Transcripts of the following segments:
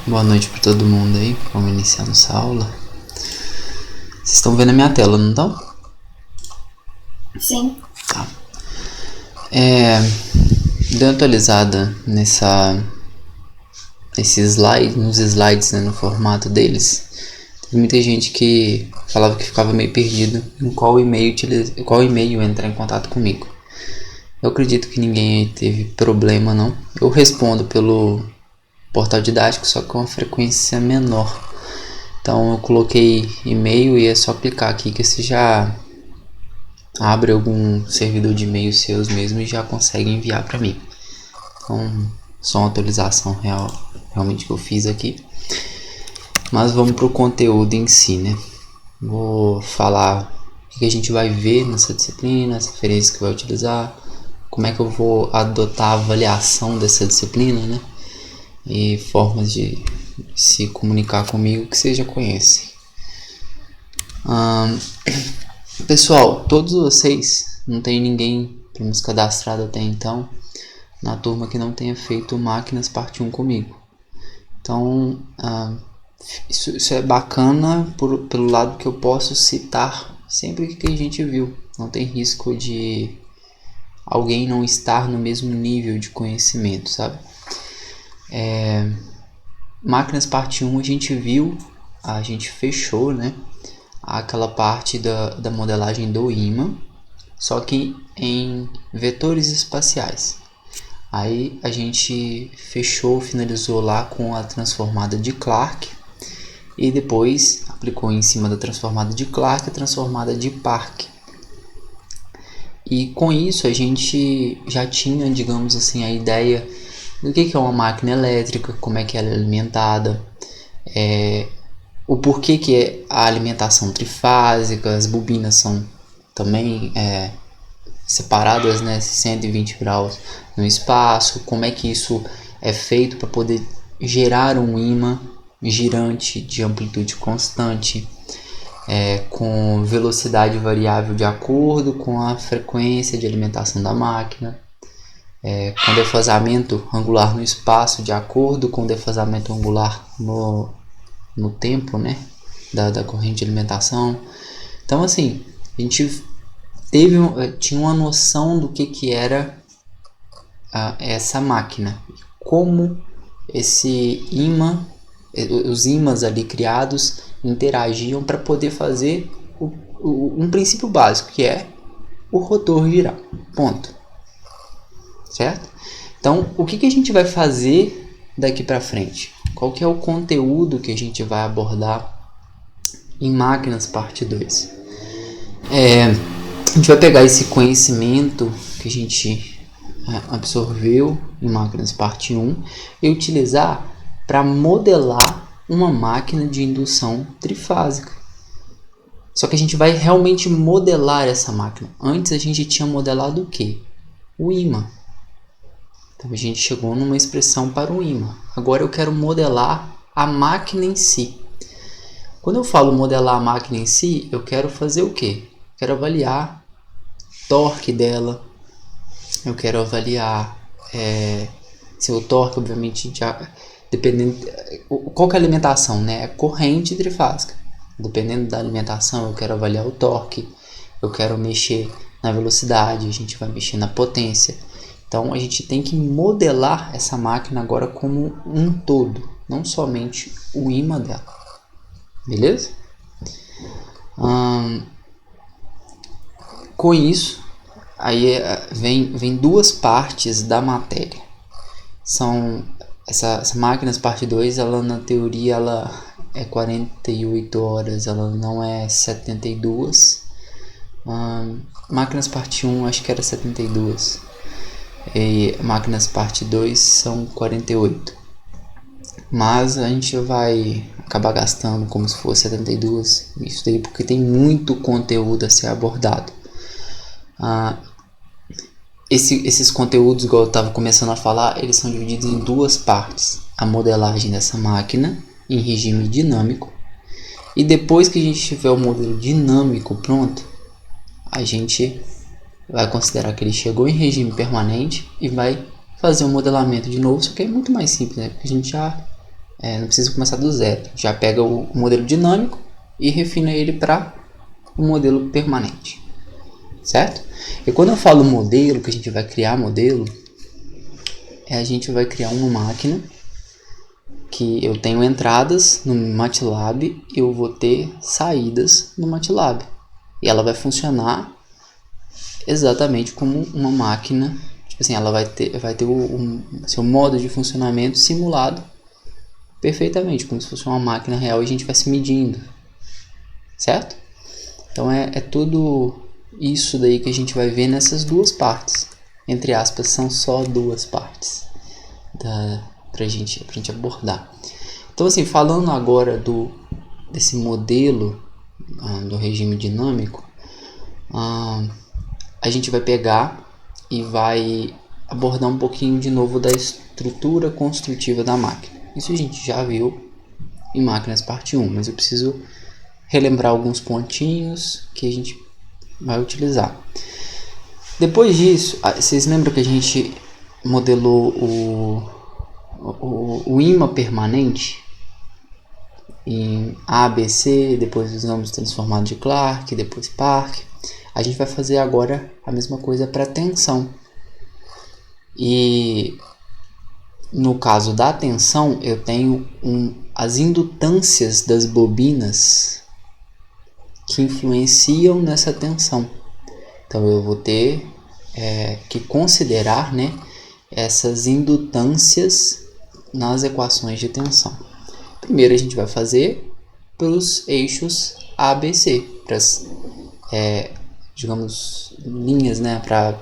Boa noite para todo mundo aí. Vamos iniciar nossa aula. Vocês estão vendo a minha tela, não estão? Sim. Tá. Deu uma atualizada nesses slides, nos slides, né, no formato deles. Teve muita gente que falava que ficava meio perdido em qual e-mail entrar em contato comigo. Eu acredito que ninguém aí teve problema, não. Eu respondo pelo portal didático, só com uma frequência menor. Então eu coloquei e-mail e é só clicar aqui que você já abre algum servidor de e-mail seus mesmo e já consegue enviar para mim. Então, só uma atualização realmente que eu fiz aqui. Mas vamos para o conteúdo em si, né? Vou falar o que a gente vai ver nessa disciplina, as referências que vai utilizar, como é que eu vou adotar a avaliação dessa disciplina, né? E formas de se comunicar comigo que vocês já conhecem. Pessoal, todos vocês, não tem ninguém nos cadastrado até então na turma que não tenha feito Máquinas Parte 1 comigo. Então, isso é bacana pelo lado que eu posso citar sempre que a gente viu. Não tem risco de alguém não estar no mesmo nível de conhecimento, sabe? Máquinas Parte 1 a gente viu, a gente fechou, né? Aquela parte da modelagem do imã, só que em vetores espaciais. Aí a gente finalizou lá com a transformada de Clark e depois aplicou em cima da transformada de Clark a transformada de Park. E com isso a gente já tinha, digamos assim, a ideia do que é uma máquina elétrica, como é que ela é alimentada, o porquê que é a alimentação trifásica, as bobinas são também separadas, né, 120 graus no espaço, como é que isso é feito para poder gerar um ímã girante de amplitude constante, com velocidade variável de acordo com a frequência de alimentação da máquina, com defasamento angular no espaço de acordo com o defasamento angular no tempo, né, da corrente de alimentação. Então, assim, a gente tinha uma noção do que era essa máquina, como esse ímã, os ímãs ali criados interagiam para poder fazer um princípio básico, que é o rotor girar, ponto, certo? Então, o que a gente vai fazer daqui para frente? Qual que é o conteúdo que a gente vai abordar em Máquinas Parte 2? A gente vai pegar esse conhecimento que a gente absorveu em Máquinas Parte 1 e utilizar para modelar uma máquina de indução trifásica. Só que a gente vai realmente modelar essa máquina. Antes a gente tinha modelado o quê? O ímã. Então a gente chegou numa expressão para o ímã. Agora eu quero modelar a máquina em si. Quando eu falo modelar a máquina em si, eu quero fazer o quê? Quero avaliar torque dela, eu quero avaliar se o torque, obviamente, dependendo, qual que é a alimentação, né? É corrente trifásica. Dependendo da alimentação, eu quero avaliar o torque, eu quero mexer na velocidade, a gente vai mexer na potência. Então a gente tem que modelar essa máquina agora como um todo, não somente o ímã dela, beleza? Com isso, aí vem duas partes da matéria. São essa Máquinas Parte 2, ela na teoria ela é 48 horas, ela não é 72. Máquinas Parte 1 acho que era 72. E Máquinas Parte 2 são 48. Mas a gente vai acabar gastando como se fosse 72. Isso daí porque tem muito conteúdo a ser abordado. Esses conteúdos, igual eu estava começando a falar, eles são divididos em duas partes. A modelagem dessa máquina em regime dinâmico. E depois que a gente tiver o modelo dinâmico pronto, a gente vai considerar que ele chegou em regime permanente e vai fazer um modelamento de novo, só que é muito mais simples, né? Porque a gente já não precisa começar do zero. Já pega o modelo dinâmico e refina ele para o modelo permanente, certo? E quando eu falo modelo, que a gente vai criar modelo, a gente vai criar uma máquina que eu tenho entradas no MATLAB e eu vou ter saídas no MATLAB. E ela vai funcionar exatamente como uma máquina, tipo assim, ela vai ter seu modo de funcionamento simulado perfeitamente, como se fosse uma máquina real e a gente vai se medindo, certo? Então é tudo isso daí que a gente vai ver nessas duas partes. Entre aspas, são só duas partes pra gente abordar. Então assim, falando agora desse modelo do regime dinâmico, a gente vai pegar e vai abordar um pouquinho de novo da estrutura construtiva da máquina. Isso a gente já viu em máquinas parte 1, mas eu preciso relembrar alguns pontinhos que a gente vai utilizar. Depois disso, vocês lembram que a gente modelou o imã permanente em ABC, depois usamos transformado de Clarke, depois Park. A gente vai fazer agora a mesma coisa para tensão. E no caso da tensão, eu tenho as indutâncias das bobinas que influenciam nessa tensão. Então eu vou ter que considerar, né, essas indutâncias nas equações de tensão. Primeiro a gente vai fazer para os eixos ABC, para as digamos, linhas, né, para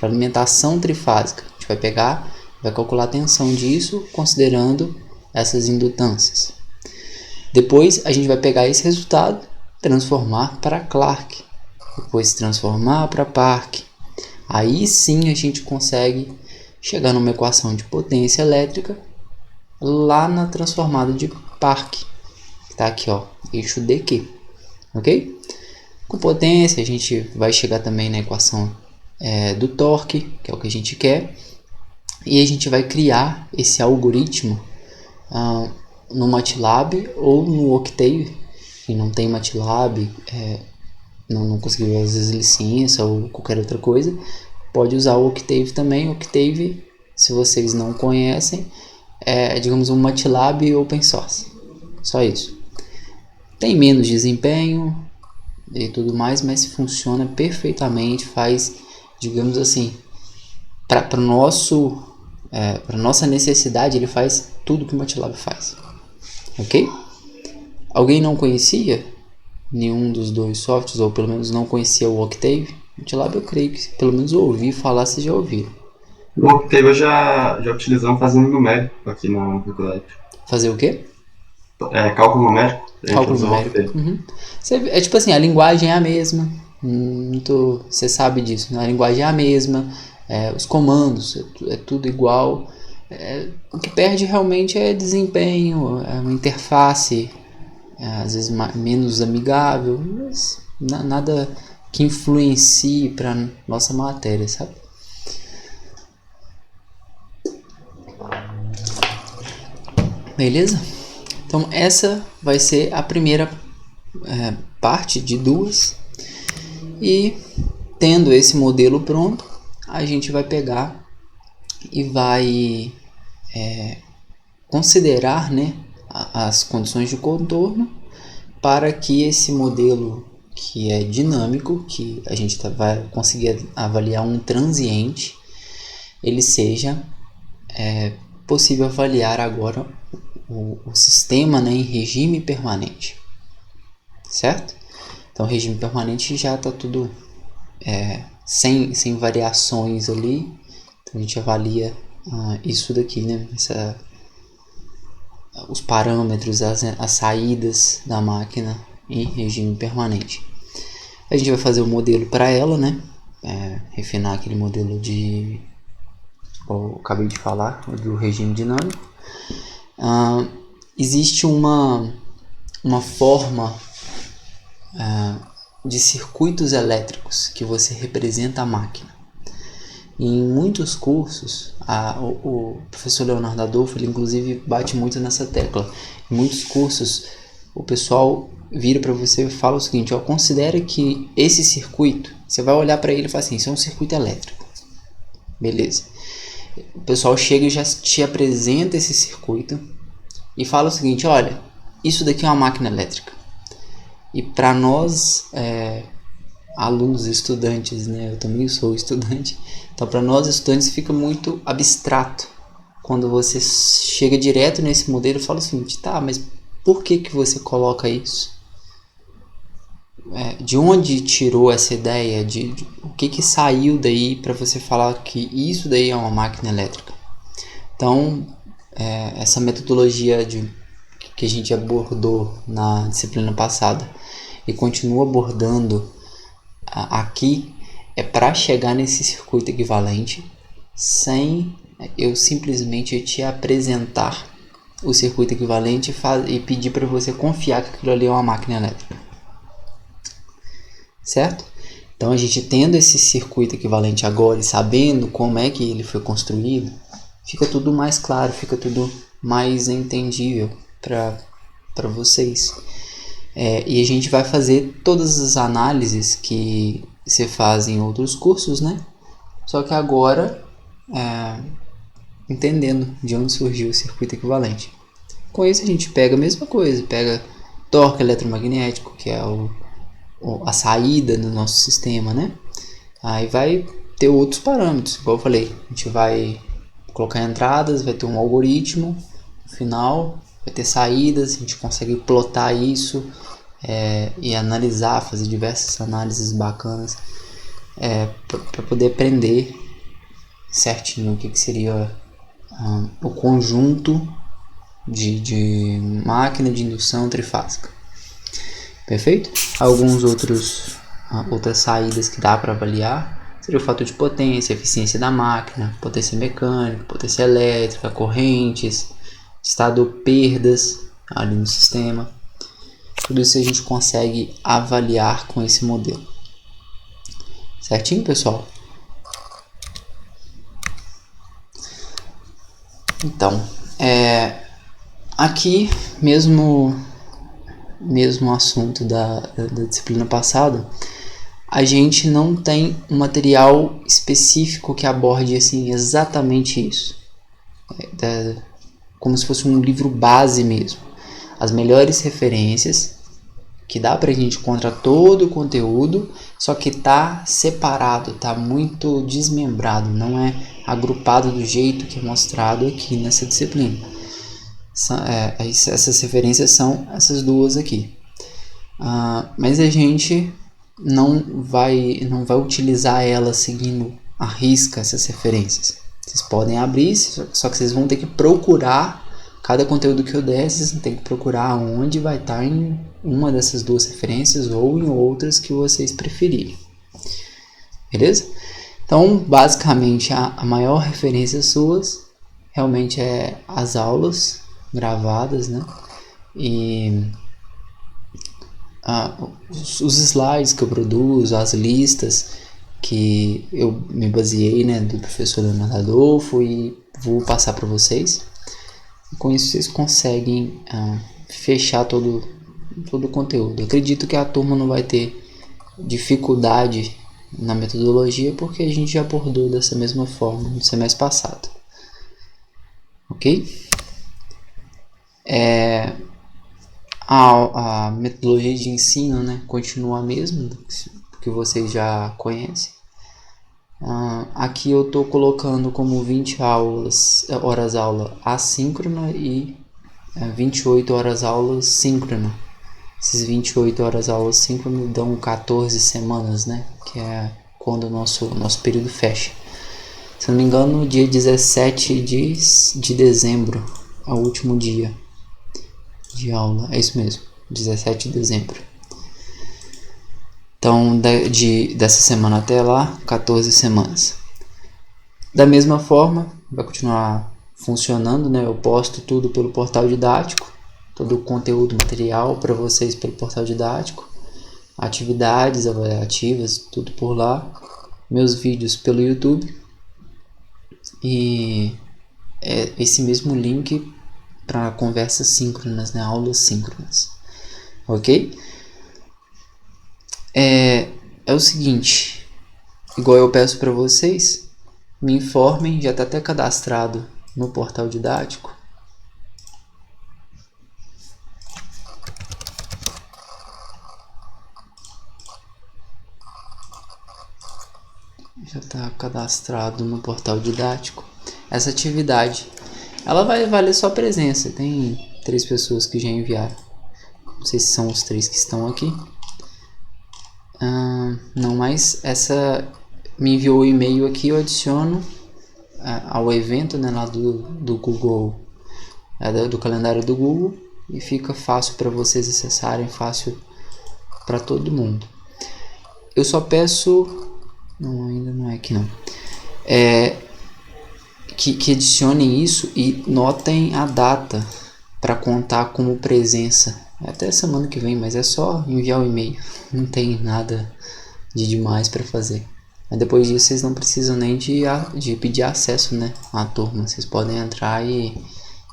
alimentação trifásica. A gente vai pegar, vai calcular a tensão disso considerando essas indutâncias. Depois a gente vai pegar esse resultado, transformar para Clarke, depois transformar para Park. Aí sim a gente consegue chegar numa equação de potência elétrica lá na transformada de Park, que está aqui, ó, eixo DQ, ok? Com potência a gente vai chegar também na equação do torque, que é o que a gente quer, e a gente vai criar esse algoritmo no MATLAB ou no Octave. Quem não tem MATLAB, não conseguiu às vezes licença ou qualquer outra coisa, pode usar o Octave também. O Octave, se vocês não conhecem, digamos um MATLAB open source, só isso. Tem menos desempenho e tudo mais, mas funciona perfeitamente, faz, digamos assim, para nossa necessidade, ele faz tudo que o MATLAB faz, ok? Alguém não conhecia nenhum dos dois softwares, ou pelo menos não conhecia o Octave? O MATLAB eu creio que pelo menos ouvi falar, vocês já ouviram. O Octave eu já utilizamos fazendo numérico aqui na faculdade. Fazer o quê? Cálculo numérico. A gente Cálculo usa o numérico. Octave. Uhum. É tipo assim, a linguagem é a mesma. Você sabe disso, né? A linguagem é a mesma, os comandos, é tudo igual. O que perde realmente é desempenho, é uma interface, às vezes menos amigável, mas nada que influencie para nossa matéria, sabe? Beleza? Então essa vai ser a primeira parte de duas. E tendo esse modelo pronto, a gente vai pegar e vai considerar, né, as condições de contorno para que esse modelo que é dinâmico, que a gente vai conseguir avaliar um transiente, ele seja possível avaliar agora o sistema, né, em regime permanente, certo? Então, o regime permanente já está tudo sem variações ali. Então, a gente avalia isso daqui, né? Os parâmetros, as saídas da máquina em regime permanente. A gente vai fazer o modelo para ela, né? Refinar aquele modelo eu acabei de falar, do regime dinâmico. Existe uma forma de circuitos elétricos que você representa a máquina. E em muitos cursos, o professor Leonardo Adolfo, ele inclusive bate muito nessa tecla. Em muitos cursos, o pessoal vira para você e fala o seguinte: ó, considere que esse circuito, você vai olhar para ele e fala assim, isso é um circuito elétrico. Beleza. O pessoal chega e já te apresenta esse circuito e fala o seguinte: olha, isso daqui é uma máquina elétrica. E para nós, alunos, estudantes, né? Eu também sou estudante. Então, para nós estudantes fica muito abstrato quando você chega direto nesse modelo e fala o seguinte: tá, mas por que você coloca isso? De onde tirou essa ideia? O que saiu daí para você falar que isso daí é uma máquina elétrica? Então, essa metodologia que a gente abordou na disciplina passada e continua abordando aqui é para chegar nesse circuito equivalente sem eu simplesmente te apresentar o circuito equivalente e pedir para você confiar que aquilo ali é uma máquina elétrica. Certo? Então, a gente tendo esse circuito equivalente agora e sabendo como é que ele foi construído, fica tudo mais claro, fica tudo mais entendível para vocês. E a gente vai fazer todas as análises que você faz em outros cursos, né? Só que agora entendendo de onde surgiu o circuito equivalente. Com isso a gente pega a mesma coisa, pega torque eletromagnético, que é a saída do nosso sistema, né? Aí vai ter outros parâmetros, igual eu falei, a gente vai colocar entradas, vai ter um algoritmo, no final vai ter saídas, a gente consegue plotar isso e analisar, fazer diversas análises bacanas para poder aprender certinho o que seria o conjunto de máquina de indução trifásica. Perfeito? Outras saídas que dá para avaliar seria o fator de potência, eficiência da máquina, potência mecânica, potência elétrica, correntes, estado perdas ali no sistema. Tudo isso a gente consegue avaliar com esse modelo. Certinho, pessoal? Então, aqui mesmo assunto da disciplina passada, a gente não tem um material específico que aborde assim, exatamente isso. Como se fosse um livro base mesmo. As melhores referências, que dá pra gente encontrar todo o conteúdo, só que tá separado, tá muito desmembrado, não é agrupado do jeito que é mostrado aqui nessa disciplina. Essas referências são essas duas aqui. Mas a gente não vai utilizar elas seguindo à risca essas referências. Vocês podem abrir, só que vocês vão ter que procurar cada conteúdo que eu der, vocês vão ter que procurar onde vai estar em uma dessas duas referências ou em outras que vocês preferirem. Beleza? Então, basicamente, a maior referência suas realmente é as aulas gravadas, né? E os slides que eu produzo, as listas que eu me baseei, né, do professor Leonardo Adolfo, e vou passar para vocês. Com isso vocês conseguem fechar todo o conteúdo. Eu acredito que a turma não vai ter dificuldade na metodologia, porque a gente já abordou dessa mesma forma no semestre passado. Ok? A metodologia de ensino, né, continua a mesma, que vocês já conhecem. Aqui eu estou colocando como 20 horas aula assíncrona e 28 horas aulas síncrona. Esses 28 horas aulas síncrona dão 14 semanas, né? Que é quando o nosso período fecha. Se não me engano, dia 17 de dezembro é o último dia de aula. É isso mesmo, 17 de dezembro. Então, dessa semana até lá, 14 semanas. Da mesma forma, vai continuar funcionando, né? Eu posto tudo pelo portal didático, todo o conteúdo material para vocês pelo portal didático, atividades avaliativas, tudo por lá, meus vídeos pelo YouTube e esse mesmo link para conversas síncronas, né? Aulas síncronas, ok? É o seguinte, igual eu peço para vocês, me informem, já está até cadastrado no portal didático. Já está cadastrado no portal didático. Essa atividade, ela vai valer só presença. Tem 3 pessoas que já enviaram. Não sei se são os 3 que estão aqui. Não, mas essa me enviou o e-mail aqui, eu adiciono ao evento, né, lá do Google, do calendário do Google, e fica fácil para vocês acessarem, fácil para todo mundo. Eu só peço, não, ainda não é aqui não, que adicionem isso e notem a data para contar como presença. Até semana que vem, mas é só enviar o e-mail, não tem nada de demais para fazer. Mas depois disso vocês não precisam nem de pedir acesso, né, à turma. Vocês podem entrar e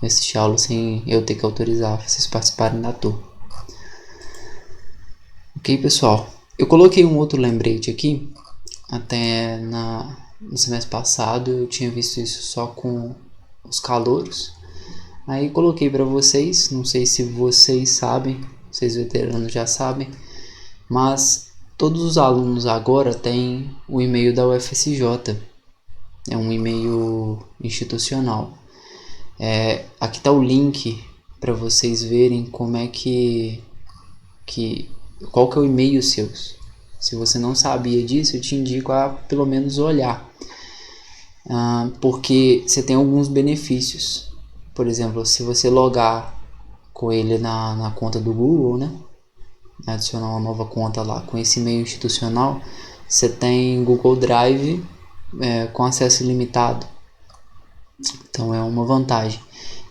assistir a aula sem eu ter que autorizar vocês participarem da turma. Ok, pessoal? Eu coloquei um outro lembrete aqui. Até no semestre passado eu tinha visto isso só com os calouros. Aí coloquei para vocês, não sei se vocês sabem, vocês veteranos já sabem, mas todos os alunos agora têm o e-mail da UFSJ, é um e-mail institucional. Aqui está o link para vocês verem como é qual que é o e-mail seus. Se você não sabia disso, eu te indico a pelo menos olhar, porque você tem alguns benefícios. Por exemplo, se você logar com ele na conta do Google, né? Adicionar uma nova conta lá com esse e-mail institucional, você tem Google Drive com acesso ilimitado. Então é uma vantagem.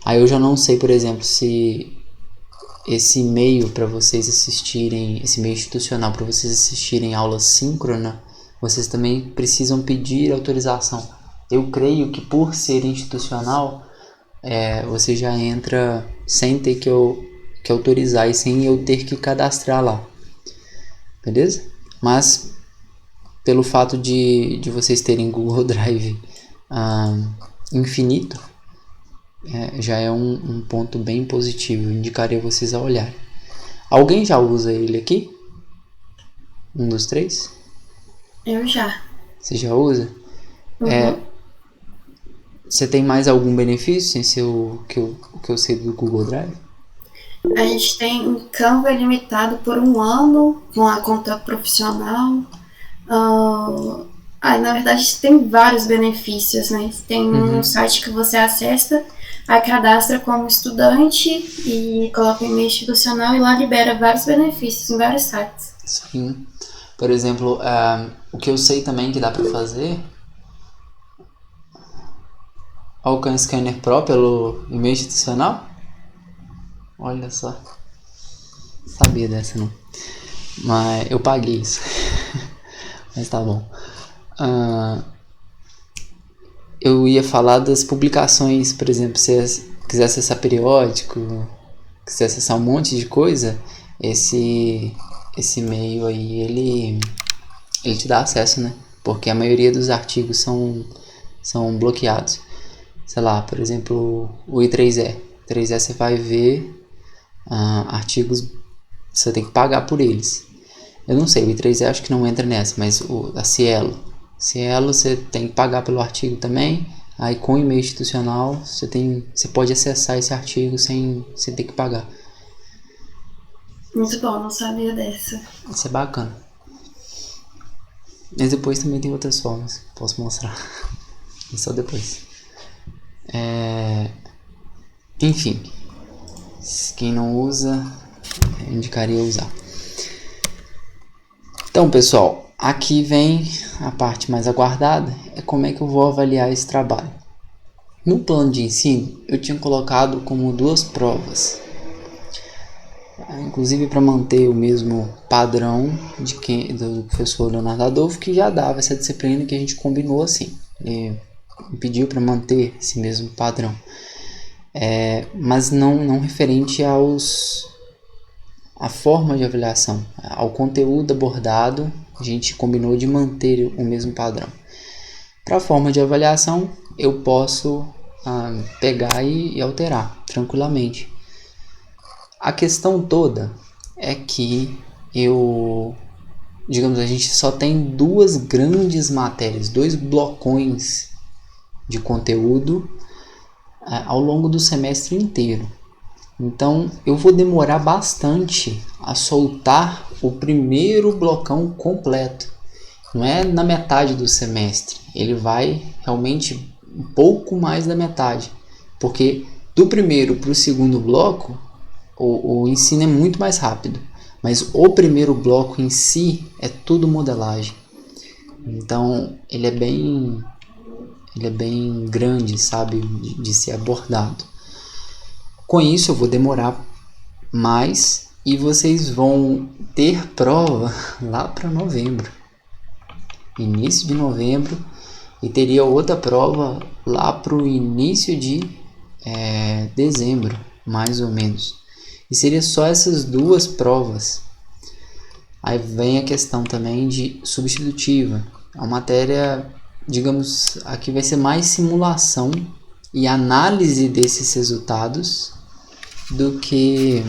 Aí eu já não sei, por exemplo, se esse e-mail para vocês assistirem, esse e-mail institucional para vocês assistirem aula síncrona, vocês também precisam pedir autorização. Eu creio que por ser institucional, você já entra sem ter que autorizar e sem eu ter que cadastrar lá, beleza? Mas pelo fato de vocês terem Google Drive infinito, já é um ponto bem positivo, eu indicaria vocês a olharem. Alguém já usa ele aqui? Um dos 3? Eu já. Você já usa? Uhum. Você tem mais algum benefício sem ser o que eu sei do Google Drive? A gente tem um Canva limitado por 1 ano com a conta profissional. Na verdade, tem vários benefícios, né? Tem um site que você acessa, aí cadastra como estudante e coloca o e-mail institucional e lá libera vários benefícios em vários sites. Sim. Por exemplo, o que eu sei também que dá para fazer, Alcan Scanner Pro pelo e-mail institucional. Olha só, sabia dessa não, mas eu paguei isso. Mas tá bom. Eu ia falar das publicações, por exemplo, se você quiser acessar periódico, quiser acessar um monte de coisa, esse e-mail aí, ele te dá acesso, né? Porque a maioria dos artigos são bloqueados. Sei lá, por exemplo, o I3E. I3E você vai ver artigos, você tem que pagar por eles. Eu não sei, o I3E acho que não entra nessa, mas a Cielo você tem que pagar pelo artigo também. Aí com e-mail institucional você pode acessar esse artigo sem ter que pagar. Muito bom, não sabia dessa. Isso é bacana. Mas depois também tem outras formas, posso mostrar. Mas só depois. Enfim, quem não usa, eu indicaria usar. Então, pessoal, aqui vem a parte mais aguardada, é como é que eu vou avaliar esse trabalho. No plano de ensino, eu tinha colocado como 2 provas, inclusive para manter o mesmo padrão do professor Leonardo Adolfo, que já dava essa disciplina que a gente combinou assim. me pediu para manter esse mesmo padrão. Mas não referente à forma de avaliação. Ao conteúdo abordado, a gente combinou de manter o mesmo padrão. Para a forma de avaliação, eu posso pegar e alterar tranquilamente. A questão toda é que a gente só tem 2 grandes matérias, 2 blocões de conteúdo ao longo do semestre inteiro. Então eu vou demorar bastante a soltar o primeiro blocão completo. Não é na metade do semestre, ele vai realmente um pouco mais da metade, porque do primeiro para o segundo bloco o ensino é muito mais rápido, mas o primeiro bloco em si é tudo modelagem. Então ele é bem grande, sabe, de ser abordado. Com isso eu vou demorar mais e vocês vão ter prova lá para novembro, início de novembro, e teria outra prova lá para o início de dezembro, mais ou menos. E seria só essas 2 provas. Aí vem a questão também de substitutiva. A matéria, digamos, aqui vai ser mais simulação e análise desses resultados do que,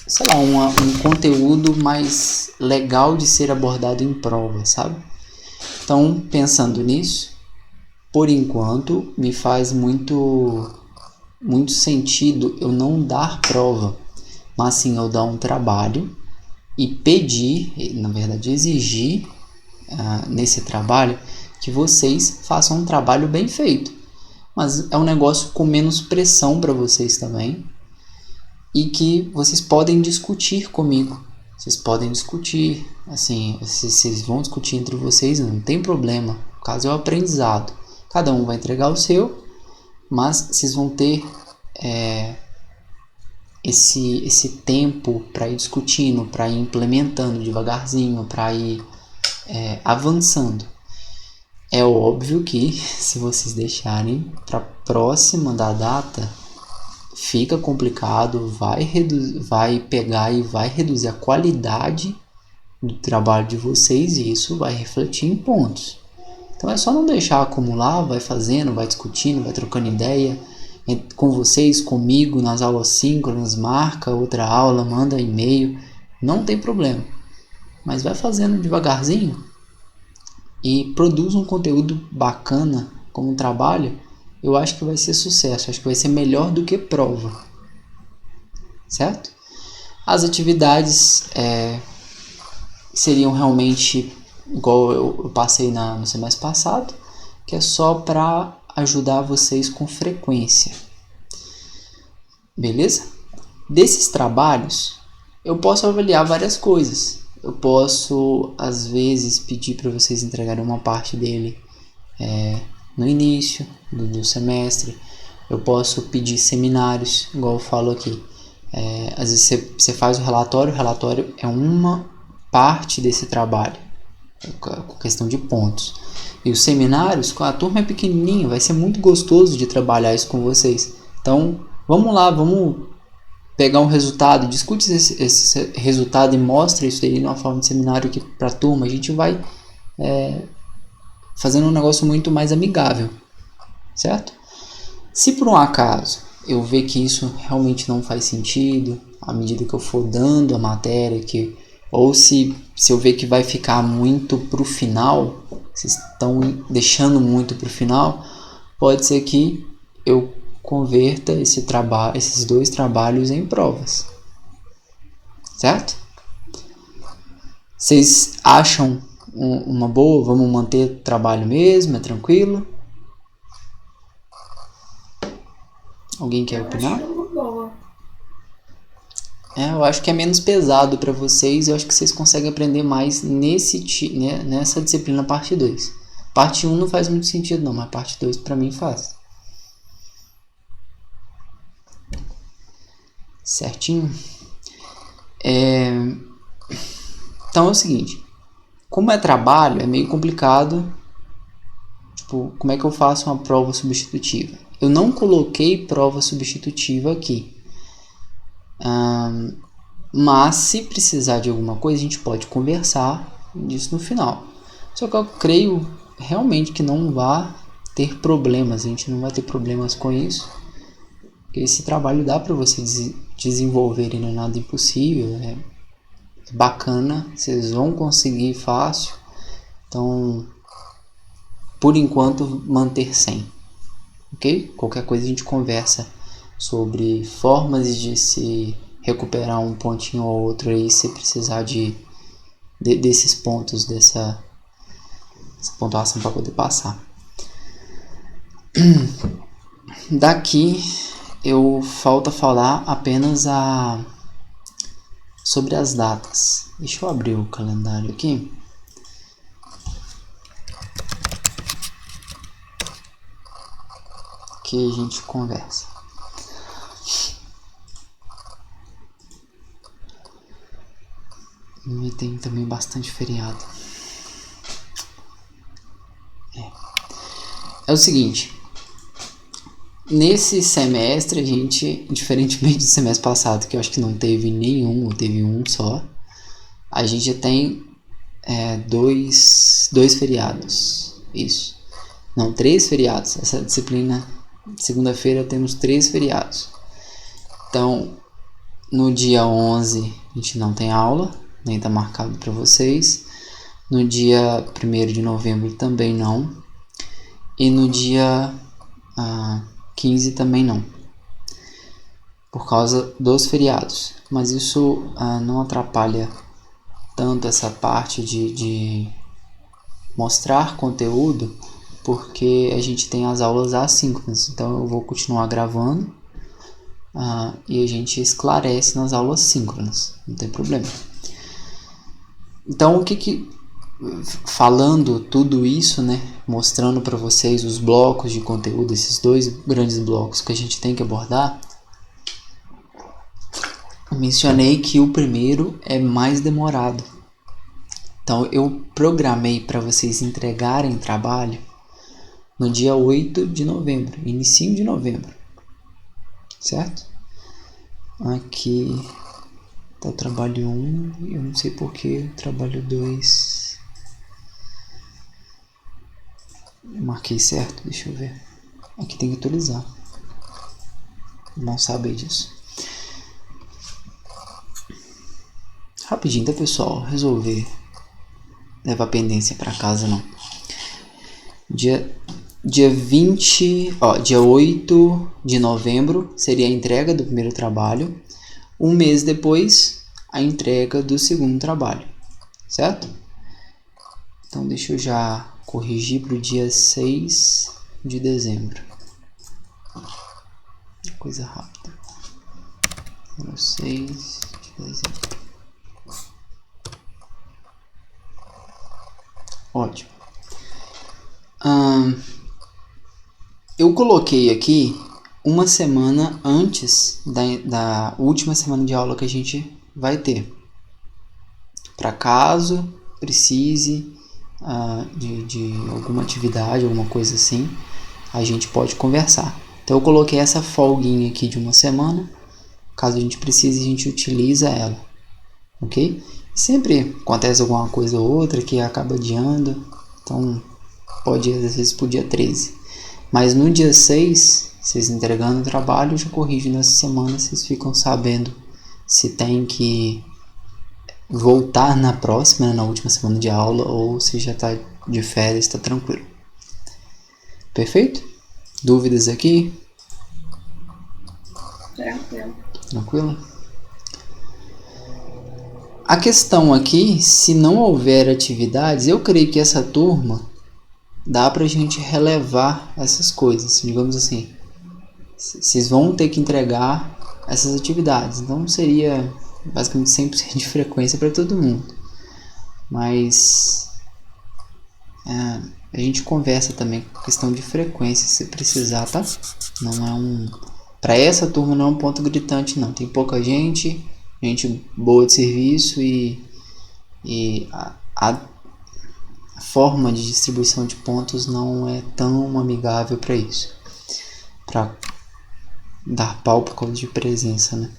sei lá, um conteúdo mais legal de ser abordado em prova, sabe? Então, pensando nisso, por enquanto, me faz muito sentido eu não dar prova, mas sim eu dar um trabalho e pedir, na verdade exigir nesse trabalho que vocês façam um trabalho bem feito. Mas é um negócio com menos pressão para vocês também e que vocês podem discutir comigo. Vocês podem discutir, assim, vocês vão discutir entre vocês, não tem problema. O caso é o aprendizado. Cada um vai entregar o seu, mas vocês vão ter esse tempo para ir discutindo, para ir implementando devagarzinho, para ir avançando. É óbvio que se vocês deixarem para próxima da data, fica complicado, vai pegar e vai reduzir a qualidade do trabalho de vocês e isso vai refletir em pontos. Então é só não deixar acumular, vai fazendo, vai discutindo, vai trocando ideia com vocês, comigo, nas aulas síncronas, marca outra aula, manda e-mail, não tem problema. Mas vai fazendo devagarzinho e produz um conteúdo bacana como trabalho, eu acho que vai ser sucesso, acho que vai ser melhor do que prova, certo? As atividades seriam realmente igual eu passei no semestre passado, que é só para ajudar vocês com frequência, beleza? Desses trabalhos, eu posso avaliar várias coisas. Eu posso, às vezes, pedir para vocês entregarem uma parte dele no início do semestre. Eu posso pedir seminários, igual eu falo aqui. Às vezes você faz o relatório é uma parte desse trabalho, com questão de pontos. E os seminários, a turma é pequenininha, vai ser muito gostoso de trabalhar isso com vocês. Então, vamos lá, vamos pegar um resultado, discute esse resultado e mostra isso aí numa forma de seminário aqui para a turma. A gente vai fazendo um negócio muito mais amigável, certo? Se por um acaso eu ver que isso realmente não faz sentido, à medida que eu for dando a matéria, ou se eu ver que vai ficar muito para o final, vocês estão deixando muito para o final, pode ser que eu converta esses 2 trabalhos em provas, certo? Vocês acham uma boa? Vamos manter trabalho mesmo? É tranquilo? Alguém quer opinar? Eu acho que é menos pesado para vocês. Eu acho que vocês conseguem aprender mais nessa disciplina parte 2. Parte 1 não faz muito sentido não, mas parte 2 para mim faz. Certinho? Então é o seguinte, como é trabalho, é meio complicado Tipo, como é que eu faço uma prova substitutiva? Eu não coloquei prova substitutiva aqui. Mas se precisar de alguma coisa, a gente pode conversar disso no final. Só que eu creio realmente que não vai ter problemas. A gente não vai ter problemas com isso. Porque esse trabalho dá para você desenvolver, não é nada impossível. É bacana, vocês vão conseguir fácil. Então, por enquanto, manter 100. Ok? Qualquer coisa a gente conversa sobre formas de se recuperar um pontinho ou outro aí, se precisar desses pontos, dessa pontuação para poder passar. Daqui falta falar apenas sobre as datas. Deixa eu abrir o calendário aqui. Que a gente conversa. E tem também bastante feriado. É o seguinte. Nesse semestre a gente, diferentemente do semestre passado, que eu acho que não teve nenhum, ou teve um só, a gente já tem dois feriados. Isso. Não, 3 feriados. Essa disciplina, segunda-feira, temos 3 feriados. Então, no dia 11 a gente não tem aula, nem está marcado para vocês. No dia 1º de novembro também não. E no dia 15 também não. Por causa dos feriados. Mas isso não atrapalha tanto essa parte de mostrar conteúdo, porque a gente tem as aulas assíncronas. Então eu vou continuar gravando e a gente esclarece nas aulas síncronas. Não tem problema. Então falando tudo isso, né, mostrando para vocês os blocos de conteúdo, esses 2 grandes blocos que a gente tem que abordar, mencionei que o primeiro é mais demorado. Então eu programei para vocês entregarem trabalho no dia 8 de novembro, início de novembro, certo? Aqui tá o trabalho 1, eu não sei porque o trabalho 2... Eu marquei certo, deixa eu ver. Aqui tem que atualizar. Não saber disso. Rapidinho, tá, pessoal? Resolver levar pendência para casa, não. Dia 8 de novembro seria a entrega do primeiro trabalho. Um mês depois, a entrega do segundo trabalho. Certo? Então, deixa eu já corrigir para o dia 6 de dezembro. Coisa rápida. 6 de dezembro. Ótimo. Eu coloquei aqui uma semana antes da última semana de aula que a gente vai ter. Para caso precise de alguma atividade, alguma coisa assim, a gente pode conversar. Então eu coloquei essa folguinha aqui de uma semana. Caso a gente precise, a gente utiliza ela. Ok? Sempre acontece alguma coisa ou outra que acaba adiando. Então pode ir às vezes pro dia 13. Mas no dia 6, vocês entregando o trabalho, eu já corrijo nessa semana. Vocês ficam sabendo se tem que voltar na próxima, na última semana de aula, ou se já está de férias, está tranquilo. Perfeito? Dúvidas aqui? Tranquilo? A questão aqui, se não houver atividades, eu creio que essa turma dá pra gente relevar essas coisas, digamos assim. Vocês vão ter que entregar essas atividades, então seria basicamente 100% de frequência para todo mundo. Mas a gente conversa também com questão de frequência, se precisar, tá? Não é para essa turma não é um ponto gritante, não. Tem pouca gente boa de serviço e a forma de distribuição de pontos não é tão amigável para isso, para dar palco de presença, né?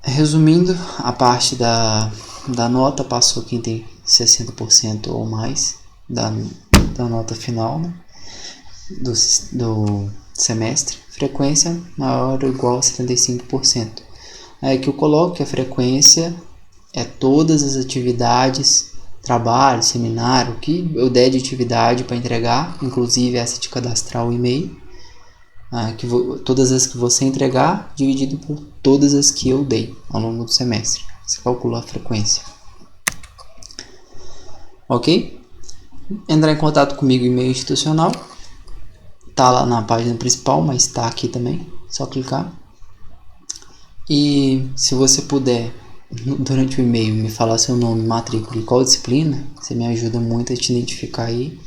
Resumindo, a parte da nota passou quem tem 60% ou mais da nota final, né, do semestre. Frequência maior ou igual a 75%. Aí que eu coloco que a frequência é todas as atividades, trabalho, seminário, o que eu der de atividade para entregar, inclusive essa de cadastrar o e-mail, todas as que você entregar, dividido por todas as que eu dei ao longo do semestre. Você calcula a frequência. Ok? Entrar em contato comigo, e-mail institucional. Tá lá na página principal, mas tá aqui também. Só clicar. E se você puder, durante o e-mail, me falar seu nome, matrícula e qual disciplina, você me ajuda muito a te identificar e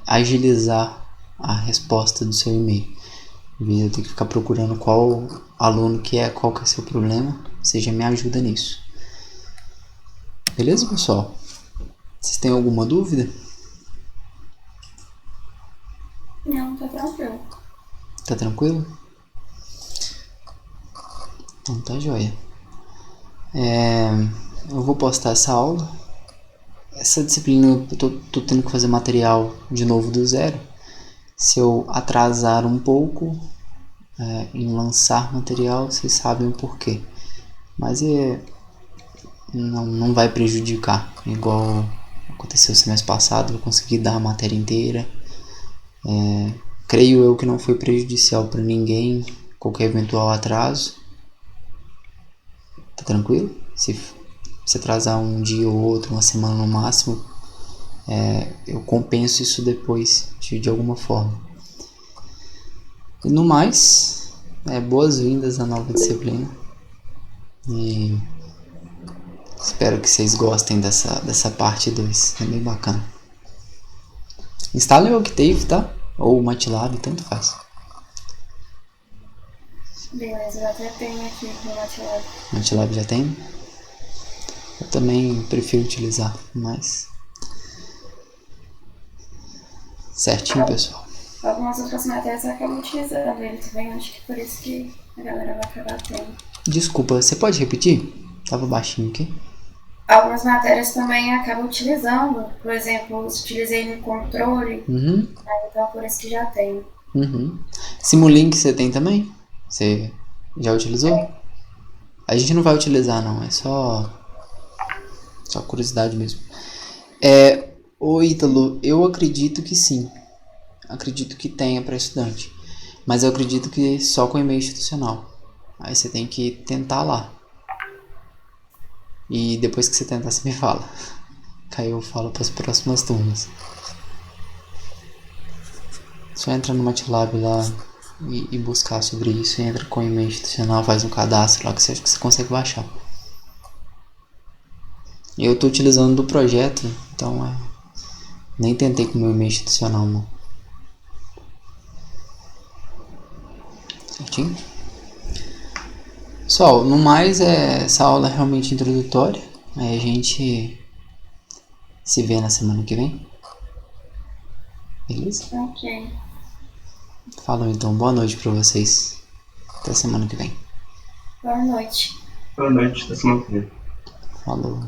agilizar a resposta do seu e-mail. Em vez de eu ter que ficar procurando qual aluno que é, qual que é seu problema, você já me ajuda nisso. Beleza, pessoal? Vocês têm alguma dúvida? Não, tá tranquilo. Tá tranquilo? Então tá joia. Eu vou postar essa aula. Essa disciplina eu tô tendo que fazer material de novo do zero. Se eu atrasar um pouco em lançar material, vocês sabem o porquê. Mas não vai prejudicar. Igual aconteceu semestre passado, eu consegui dar a matéria inteira. Creio eu que não foi prejudicial para ninguém qualquer eventual atraso. Tá tranquilo? Se atrasar um dia ou outro, uma semana no máximo, eu compenso isso depois de alguma forma. E no mais, boas-vindas à nova disciplina. E espero que vocês gostem dessa parte 2. É bem bacana. Instalem o Octave, tá? Ou o MATLAB, tanto faz. Beleza, eu até tenho aqui no MATLAB. MATLAB já tem? Eu também prefiro utilizar, mas... certinho, pessoal. Algumas outras matérias eu acabo utilizando ele também, acho que por isso que a galera vai acabar tendo. Desculpa, você pode repetir? Tava baixinho aqui. Algumas matérias também acabo utilizando, por exemplo, utilizei no controle, então por isso que já tenho. Simulink você tem também? Você já utilizou? A gente não vai utilizar não, é só curiosidade mesmo. Ô Ítalo, eu acredito que sim. Acredito que tenha para estudante. Mas eu acredito que só com e-mail institucional. Aí você tem que tentar lá. E depois que você tentar, você me fala. Que aí eu falo para as próximas turmas. Só entra no MATLAB lá e buscar sobre isso. Entra com e-mail institucional, faz um cadastro lá que você consegue baixar. Eu estou utilizando do projeto, então nem tentei com o meu e-mail institucional não. Certinho? Pessoal, no mais, essa aula é realmente introdutória. Aí a gente se vê na semana que vem. Beleza? Ok. Falou então, boa noite pra vocês. Até semana que vem. Boa noite. Boa noite, até semana que vem. Falou.